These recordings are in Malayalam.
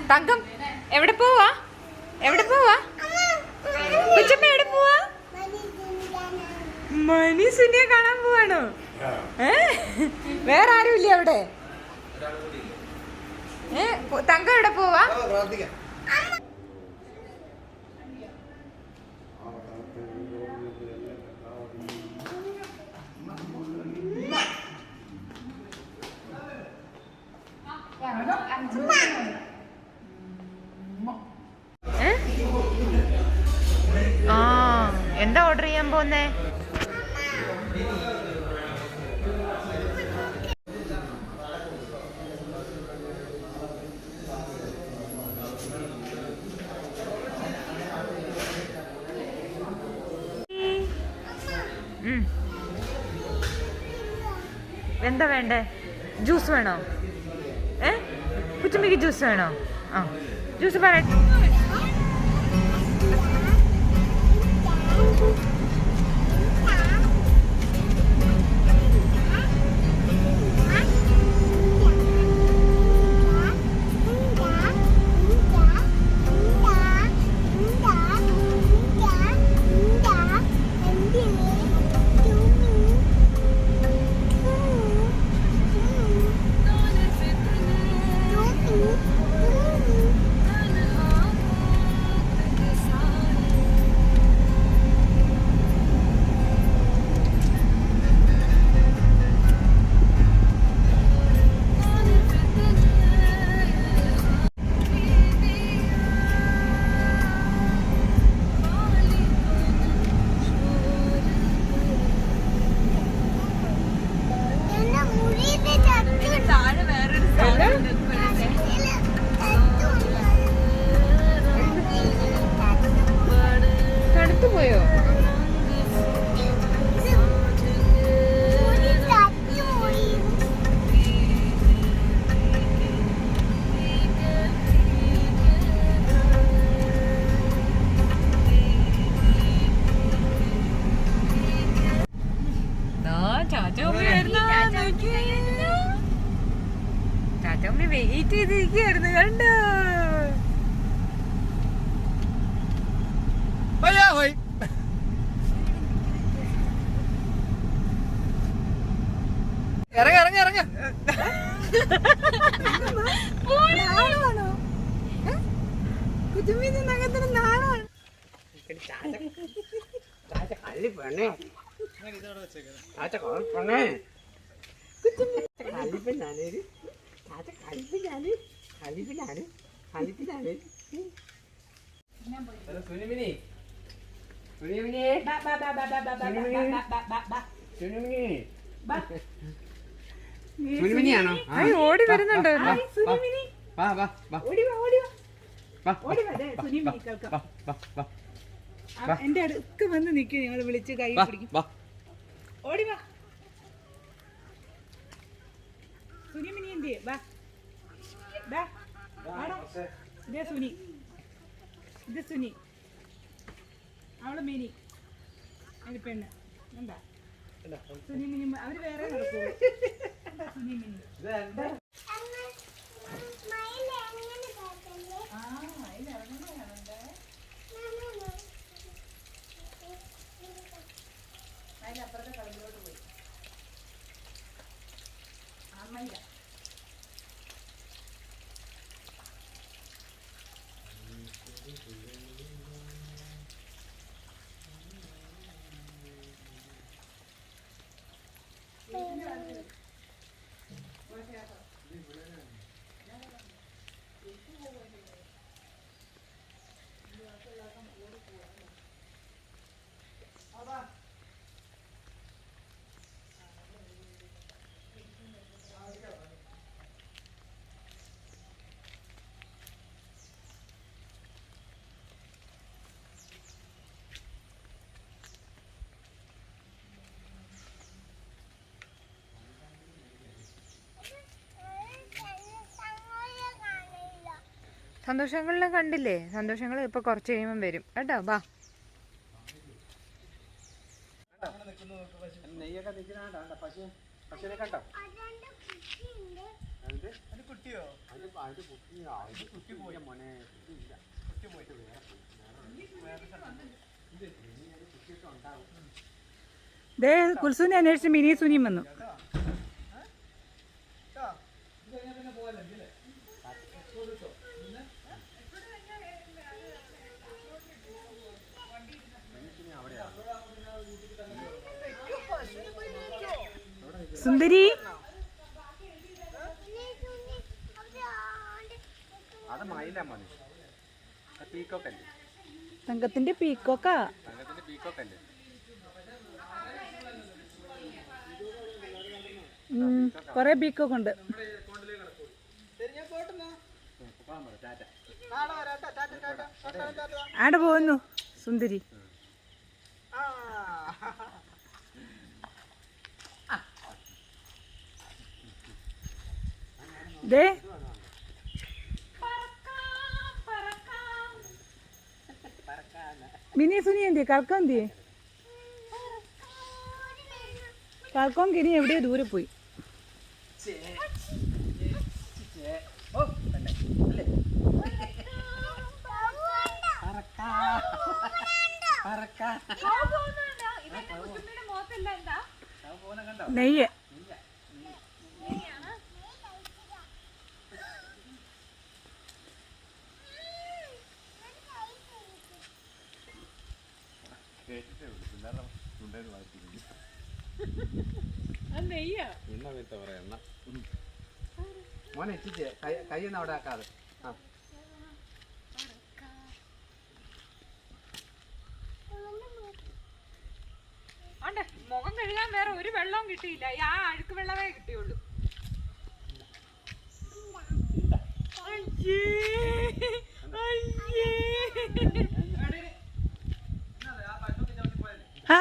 തങ്കം എവിടെ പോവാ? എവിടെ പോവാ? കൊച്ചമ്മ എവിടെ പോവാ? മണി സുനിയെ കാണാൻ പോവാണോ? വേറെ ആരും ഇല്ല അവിടെ? തങ്കം എവിടെ പോവാ? എന്താ ഓർഡർ ചെയ്യാൻ പോന്നേ? എന്താ വേണ്ടേ? ജ്യൂസ് വേണോ? കുച്ചുമ്മിക്ക് ജ്യൂസ് വേണോ? ആ ജ്യൂസ് പറയട്ടെ. തണുത്തുപോയോ? ചാച്ചമ്മ വെയിറ്റ് ചെയ്തിരിക്കുകയായിരുന്നു. കണ്ടോ? ഓടി വരുന്നുണ്ടോ? എന്റെ അടുക്ക് വന്ന് നിൽക്കും. ഞങ്ങൾ വിളിച്ച് കൈ പിടിക്കും. ഓടി വാ സുനിമിനി. എന്ത് ഇതേ സുനി, ഇത് സുനി, അവള് മിനി, അതിന് പെണ്ണ്. എന്താ സുനി മിനി? അവര് വേറെ നടക്കൂ. സുനി മിനി. അതിനപ്പുറത്തെ കളത്തിലോട്ട് പോയി. അമ്മയില്ല. സന്തോഷങ്ങളെല്ലാം കണ്ടില്ലേ? സന്തോഷങ്ങൾ ഇപ്പൊ കുറച്ച് കഴിയുമ്പം വരും കേട്ടോ. ബാ. നെയ്യൊക്കെ പശുവിനെ കണ്ടോ? ദേ കുൽസുവിനെ അന്വേഷിച്ച് മിനി സുനിയും വന്നു. സുന്ദരി തങ്കത്തിന്റെ പീക്കോക്കാ. കൊറേ പീക്കോക്ക് ഉണ്ട്. ആടെ പോകുന്നു സുന്ദരി. ദേ മിനി സുനി എന്തിയെ കളക്കം എന്തിയെ? കളക്കം കിനി എവിടെയോ ദൂരെ പോയി. നെയ്യ് മോനെ എത്തിച്ചേ കൈയൊന്നും അവിടെ ആക്കാതെ. മുഖം കഴുകാൻ വേറെ ഒരു വെള്ളവും കിട്ടിയില്ല. ആ അഴുക്ക് വെള്ളമേ കിട്ടിയുള്ളൂ. ആ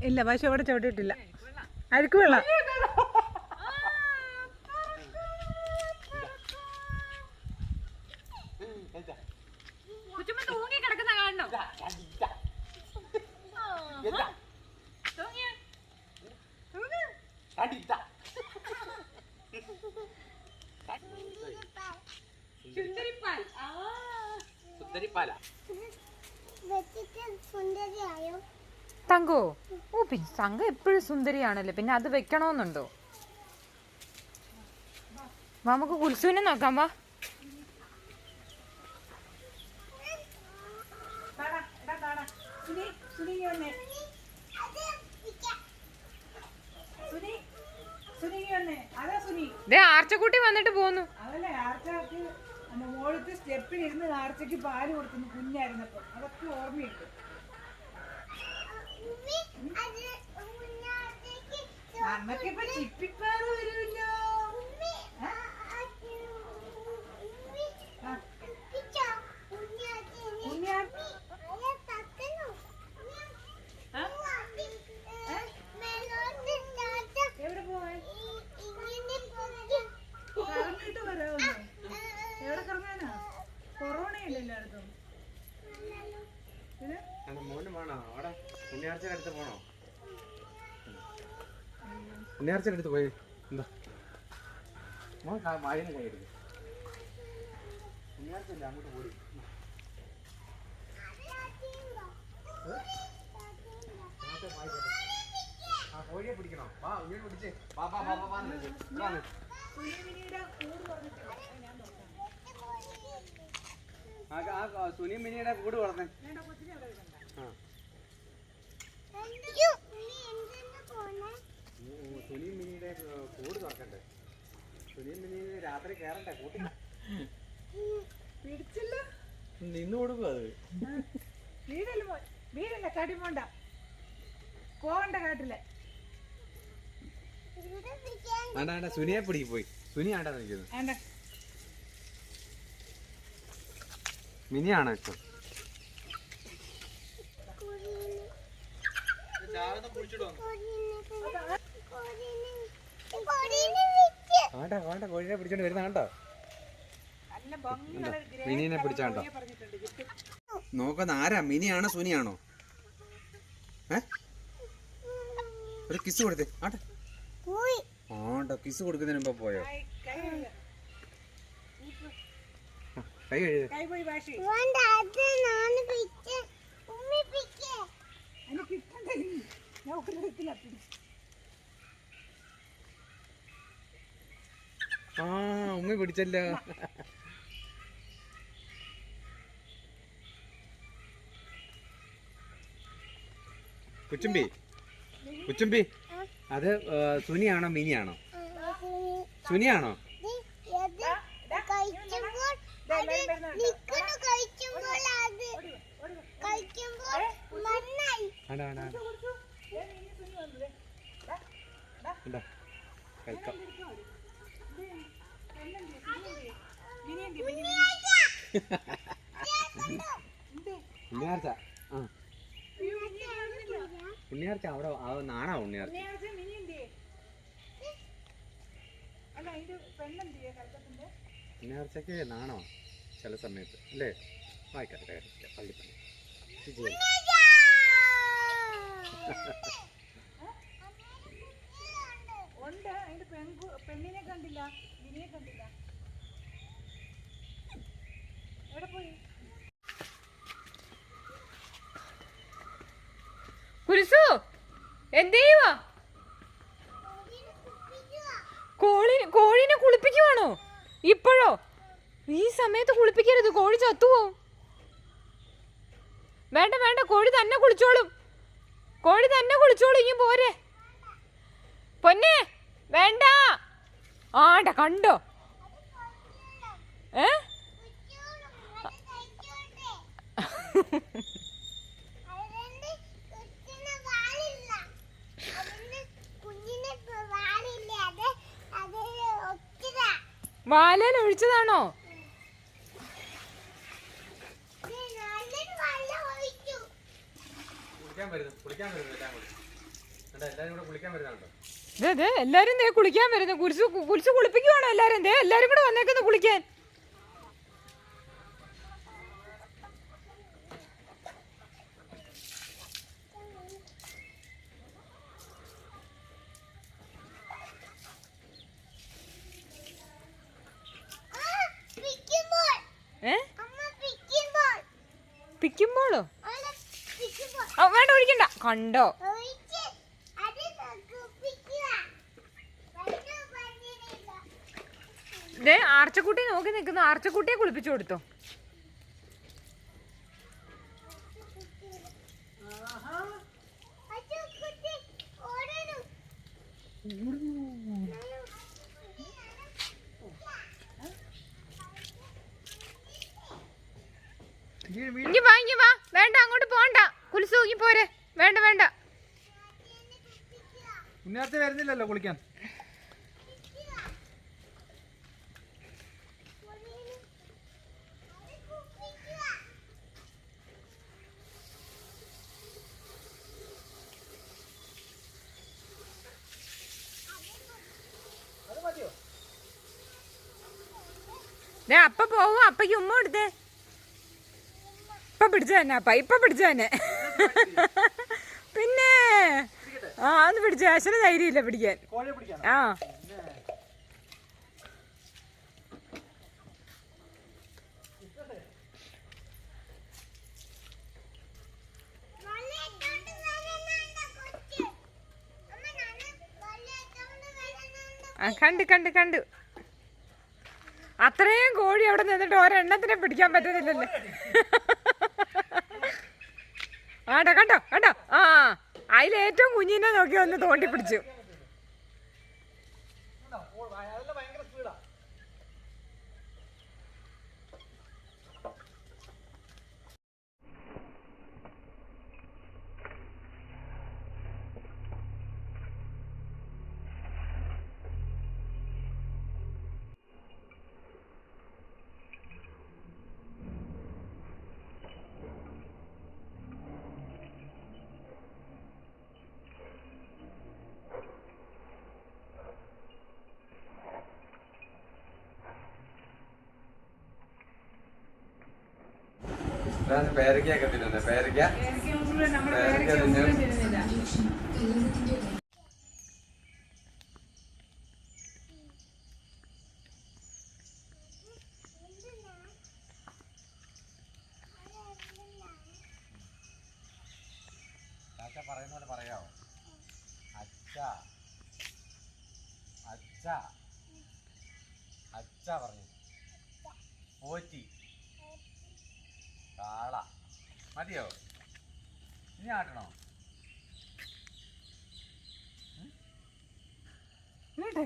ഇല്ല പശു അവിടെ ചവിട്ടിയിട്ടില്ല. അഴുക്ക് വെള്ളം. തൂങ്ങി കിടക്കുന്ന കാണണോ? തങ്കോ ഓ പിന്നെ തങ്ക എപ്പോഴും സുന്ദരിയാണല്ലോ, പിന്നെ അത് വെക്കണോന്നുണ്ടോ? നമുക്ക് കുൽസുവിനെ നോക്കാം. വാ ആർച്ചക്കുട്ടി വന്നിട്ട് പോന്നു. അതല്ലേ ആർച്ചക്ക് മോളത്തെ സ്റ്റെപ്പിലിരുന്ന് ആർച്ചക്ക് പാല് കൊടുക്കുന്നു കുഞ്ഞായിരുന്നപ്പോ. അതൊക്കെ ഓർമ്മയുണ്ട്. അമ്മക്കിപ്പോ ചിപ്പിപ്പാറ് വരുമല്ലോ. എവിടെ പോവാൻ? കറങ്ങിട്ട് വരാമോ? എവിടെ കറങ്ങാനാ? കൊറോണ ഇല്ല എല്ലായിടത്തും. മോന് വേണോ അവിടെ ഉണ്ണിയാർച്ചയുടെ അടുത്ത് പോണോ? ഉണ്ണിയാർച്ചയുടെ അടുത്ത് പോയി എന്താ മോൻ വായന കൈ എടുക്കും. ഉണ്ണിയാർച്ചല്ലേ അങ്ങോട്ട് പോയി. ആ കോഴിയെ പിടിക്കണോ? വാ ഉണ്ണിയെ പിടിച്ചേ. വാ വാ വാ വാ. സുനി മിനിയുടെ കൂട് വളർന്നേ. സുനി മിനിയുടെ കൂട് തുറക്കണ്ടേ? സുനി മിനി രാത്രി കേറണ്ടേ കൂട്ടി? പിടിച്ചില്ല. നിന്ന് കൊടുക്കും അത്. വീടല്ല കടിമോണ്ട പോകണ്ട കാട്ടിലെ. ആണ്ടാ സുനിയെ പിടിക്ക് പോയി. സുനി ആണ്ടാ നിൽക്കുന്നത്. മിനിയാണോ ഇഷ്ടം? ആണ്ടാ വേണ്ട കോഴിനെ പിടിച്ചോണ്ട് വരുന്ന കണ്ടോ? മിനിനെ പിടിച്ചാണ്ടോ? നോക്കുന്ന ആരാ? മിനിയാണോ സുനിയാണോ? ഒരു കിസ് കൊടുത്തേ. ആണ്ടാ കിസ് കൊടുക്കുന്നതിന് മുമ്പ് പോയോ? കൈ കഴുകു. കൈ പോയി വാഷ് അതിന് കിട്ടണ്ടേ ഞാൻ ഉപ്പിലെടുത്തില്ല ആ ഉമ്മ പിടിച്ചല്ലോ. കുച്ചുമ്പി കുച്ചുമ്പി അത് സുനിയാണോ മിനിയാണോ? സുനിയാണോ? കഴിക്കാം. ഉണ്ണിയാർച്ച ആ ഉണ്ണിയാർച്ച അവിടെ നാണാ ഉണ്ണിയാർച്ച. ഉണ്ണിയാർച്ചക്ക് നാണോ ചില സമയത്ത് അല്ലേ? വായിക്കട്ടെ പള്ളിപ്പള്ളി ഉണ്ട്. അതിന്റെ പെണ്ണിനെ കണ്ടില്ല, മിനിയെ കണ്ടില്ല. എവിടെ പോയി? കുരിശു എന്തെയ്യുവാ? കോഴീനെ കുളിപ്പിക്കുവാണോ ഇപ്പോഴോ? ഈ സമയത്ത് കുളിപ്പിക്കരുത്, കോഴി ചത്തുപോവും. വേണ്ട വേണ്ട, കോഴി തന്നെ കുളിച്ചോളും. കോഴി തന്നെ കുളിച്ചോളും. ഇനി പോരെ പൊന്നെ, വേണ്ട. ആണ്ട കണ്ടോ? ഏ വാലൻ ഒഴിച്ചതാണോ? എല്ലാരും കുളിക്കാൻ വരുന്നു. കുരിശു കുളിപ്പിക്കുവാണോ എല്ലാരും? എല്ലാരും കൂടെ വന്നേക്കുന്നു കുളിക്കാൻ. പിക്കുമ്പോളോ? വേണ്ട, ഒഴിക്കണ്ട. കണ്ടോ? ആർച്ചക്കുട്ടി നോക്കി നിൽക്കുന്നു. ആർച്ചക്കുട്ടിയെ കുളിപ്പിച്ചു കൊടുത്തോ? ഇങ്ങി വാ. വേണ്ട, അങ്ങോട്ട് പോണ്ട. കുലിസു ഇങ്ങി പോരെ. വേണ്ട വേണ്ട. ഉണ്ണിയാർച്ച വരുന്നില്ലല്ലോ കുളിക്കാൻ. അപ്പ പോവും. അപ്പയ്ക്ക് ഉമ്മ കൊടുത്തേ. ഇപ്പൊ പിടിച്ച തന്നെ അപ്പ, ഇപ്പൊ പിടിച്ച തന്നെ. പിന്നെ ഒന്ന് പിടിച്ച. അച്ഛന് ധൈര്യമില്ല പിടിക്കാൻ. ആ കണ്ടു. അത്രയും കോഴി അവിടെ നിന്നിട്ട് ഒരെണ്ണത്തിനെ പിടിക്കാൻ പറ്റുന്നില്ലല്ലേ? കണ്ടോ ആ അതിലേറ്റവും കുഞ്ഞിനെ നോക്കി ഒന്ന് തോണ്ടി പിടിച്ചു. പേരയ്ക്കൊക്കെ തിന്നുന്നത്. പേരയ്ക്ക പറയുന്ന പോലെ പറയാമോ? അച്ഛ അച്ഛ അച്ഛ പറഞ്ഞു. പോറ്റി കാള. മതിയോ? ഇനി ആട്ടണോ? ഇങ്ങോട്ട്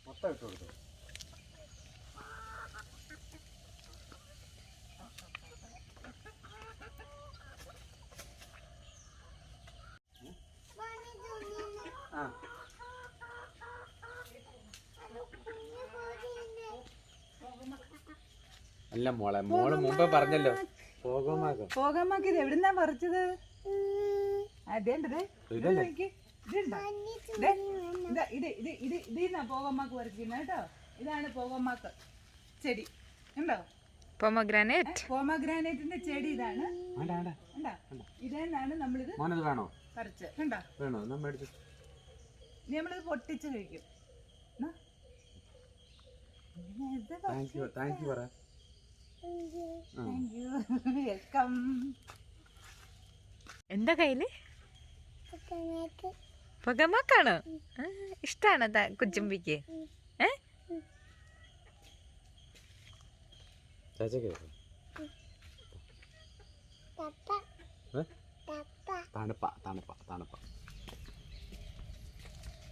മൊത്തം ഇട്ട് കൊടുത്തു. ആ അല്ല മോളെ, മോള് മുമ്പേ പറഞ്ഞല്ലോ പോകമാകം. പോകാമാക്കി ഇത് എവിടുന്നാ പറിച്ചത്? അതേണ്ടത് ഇതല്ലേ? ഇതിന്നാ പോകമാക്ക് പറിക്കുന്നത് കേട്ടോ. ഇതാണ് പോകമാക്ക് ചെടി, ഉണ്ടോ? പൊമഗ്രാനേറ്റ്. പോമഗ്രാനൈറ്റിന്റെ ചെടി ഇതാണ്. വേണ്ട വേണ്ട ഉണ്ടോ? ഇതെന്നാണ് നമ്മളിത് മോനത് വേണോ? പറിച്ച് ഉണ്ടോ? വേണോ? എന്നാ മേടിച്ചു. നമ്മളിത് പൊട്ടിച്ച് കഴിക്കും. താങ്ക് യു പറ. വെൽക്കം. എന്താ കയ്യില്? പൊകമാക്കാണോ? ഇഷ്ടാണ് കുച്ചുമ്പിക്ക്? തണുപ്പ തണുപ്പ തണുപ്പ.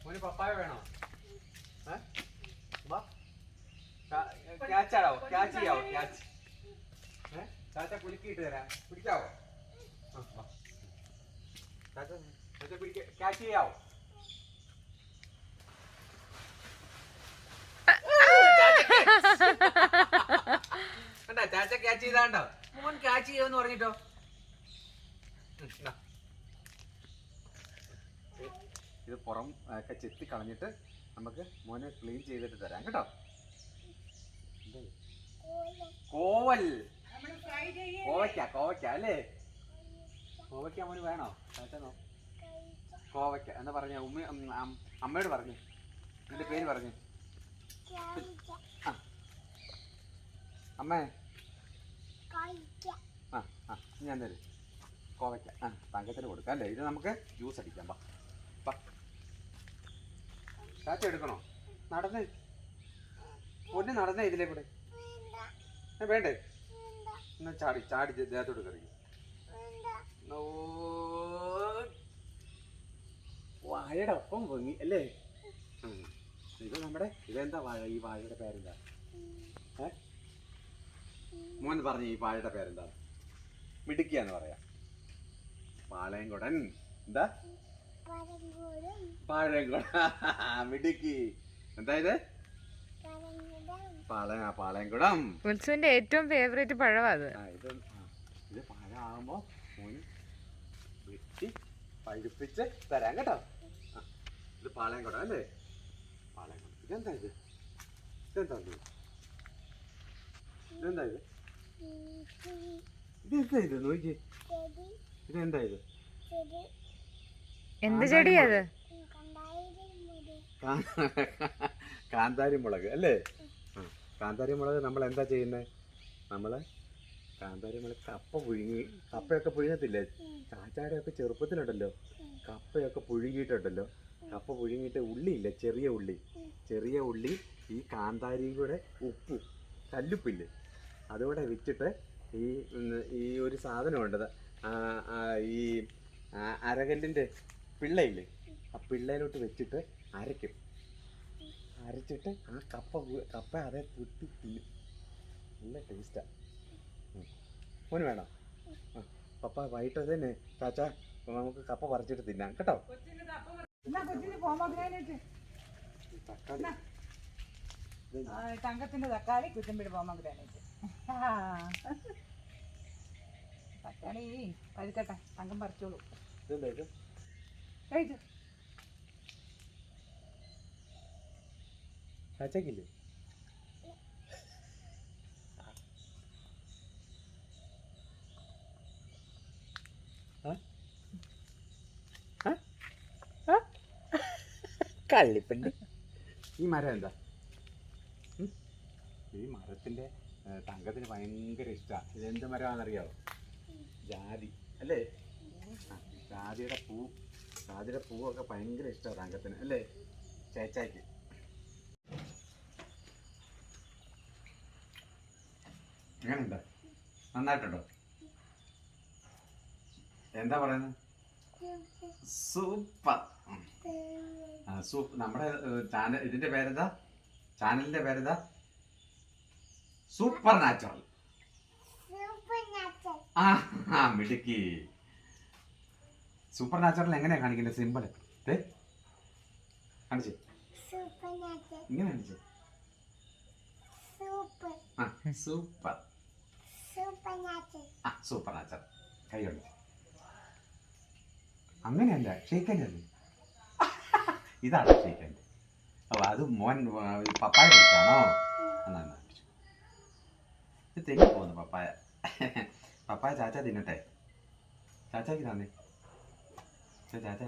മോന് പപ്പായ വേണോ? ക്യാച്ചാടോ? ക്യാച്ച് ചെയ്യാവോ? ക്യാച്ച് ചാച്ച കുലുക്കിയിട്ട് തരാം. പിടിക്കാവോ? ചാച്ച ക്യാച്ച് ചെയ്യാവോ? കണ്ടാ ചാച്ച ക്യാച്ച് ചെയ്താണ്ടോ? മോൻ ക്യാച്ച് ചെയ്യുമെന്ന് പറഞ്ഞിട്ടോ. ഇത് പുറം ഒക്കെ ചെത്തി കളഞ്ഞിട്ട് നമുക്ക് മോനെ ക്ലീൻ ചെയ്തിട്ട് തരാം കേട്ടോ. കോവൽ, കോവയ്ക്ക അല്ലേ? കോവയ്ക്ക മോന് വേണോ? ചാച്ചനോ? കോവയ്ക്ക എന്ന് പറഞ്ഞ അമ്മയോട് പറഞ്ഞു. എന്റെ പേര് പറഞ്ഞു. അമ്മേ ഞാൻ തരും കോവയ്ക്ക. തങ്കത്തിന് കൊടുക്കാം അല്ലേ? ഇത് നമുക്ക് ജ്യൂസ് അടിക്കാം. ചാച്ച എടുക്കണോ? നടന്നേ പൊന്നെ, നടന്നേ ഇതിലേ കൂടെ. വേണ്ടേ? എന്നാ ചാടി ചാടി ദേഹത്തോട് കറിയും. വാഴയുടെ ഒപ്പം പൊങ്ങി അല്ലേ? ഇത് നമ്മുടെ ഇതെന്താ വാഴ? ഈ വാഴയുടെ പേരെന്താ? മോൻ പറഞ്ഞു ഈ വാഴയുടെ പേരെന്താ? മിടുക്കിയാന്ന് പറയാ. പാളയംകുടൻ. എന്താ? പാളയംകുടൻ. മിടുക്കി. എന്താ ഇത്? പാളയംകുടം. ഉത്സവന്റെ ഏറ്റവും ഫേവറേറ്റ് പഴവാ അത്. ഇത് പഴമാകുമ്പോ മോന് വെട്ടി പഴുപ്പിച്ച് തരാം കേട്ടോ. ഇത് പാളയംകുടം അല്ലേ? പാളയംകുടം. ഇതെന്താ ഇത്? ഇതെന്താ ഇത്? ഇതെന്താ ഇത്? ഇതെന്താ ഇത്? നോക്കി. ഇതെന്താ ഇത്? എന്ത് ചെടിയാ അത്? കാന്താരി മുളക് അല്ലേ? കാന്താരി മുളക് നമ്മൾ എന്താ ചെയ്യുന്നത്? നമ്മള് കാന്താരി മുളക് കപ്പയൊക്കെ പുഴുങ്ങത്തില്ലേ? ചാച്ചാടെ ഒക്കെ ചെറുപ്പത്തിലുണ്ടല്ലോ കപ്പയൊക്കെ പുഴുങ്ങിയിട്ടുണ്ടല്ലോ. കപ്പ പുഴുങ്ങിയിട്ട് ഉള്ളിയില്ലേ? ചെറിയ ഉള്ളി ഈ കാന്താരിയും കൂടെ ഉപ്പും കല്ലുപ്പില്ലേ അതുകൂടെ വെച്ചിട്ട് ഈ ഒരു സാധനമുണ്ട്. ഈ അരകല്ലിൻ്റെ പിള്ളയില്ലേ? ആ പിള്ളയിലോട്ട് വെച്ചിട്ട് അരച്ചിട്ട് ആ കപ്പ അതേ കുത്തി തിന്നും. നല്ല ടേസ്റ്റാണ്. മോന് വേണോ? പപ്പ വൈകിട്ട് തന്നെ ചാച്ചാ നമുക്ക് കപ്പ പറിച്ചിട്ട് തിന്നാം കേട്ടോ. തങ്കത്തിന്റെ തക്കാളി, കുറ്റമ്പിടി പോമഗ്രാനൈറ്റ്. തക്കാളി പഴുക്കട്ടെ, തങ്കം പറിച്ചോളൂ. കഴിച്ചു. ചാച്ചക്കില്ലേ? കള്ളിപ്പണ്ട്. ഈ മരം എന്താ? ഈ മരത്തിൻ്റെ തങ്കത്തിന് ഭയങ്കര ഇഷ്ടമാണ്. ഇതെന്ത് മരമാണെന്നറിയാമോ? ജാതി അല്ലേ? ജാതിയുടെ പൂവൊക്കെ ഭയങ്കര ഇഷ്ടമാണ് തങ്കത്തിന് അല്ലേ? ചേച്ചായ്ക്ക്. എങ്ങനെയുണ്ട്? നന്നായിട്ടുണ്ടോ? എന്താ പറയുന്നത്? സൂപ്പർ. നമ്മുടെ ചാനൽ, ഇതിന്റെ പേരെന്താ? ചാനലിന്റെ പേരെന്താ? Super natural. ആ മിടുക്കി. സൂപ്പർ നാച്ചുറൽ എങ്ങനെയാ കാണിക്കുന്നത്? സിമ്പിൾ കാണിച്ചേ. ഇങ്ങനെ കാണിച്ചേ. സൂപ്പർ. Super natural. കൈയുണ്ട്. അങ്ങനെയല്ല, ഷെയ്ക്കൻ്റെ അല്ലേ? ഇതാണ് ഷെയ്ക്കൻ്റെ. ഓ, അത് മോൻ പപ്പായ പിടിച്ചാണോ? എന്നാ ഇത് തെങ്ങി പോകുന്നു പപ്പായ. പപ്പായ ചാച്ച തിന്നട്ടെ. ചാച്ചാക്ക് തന്നെ. ചാച്ച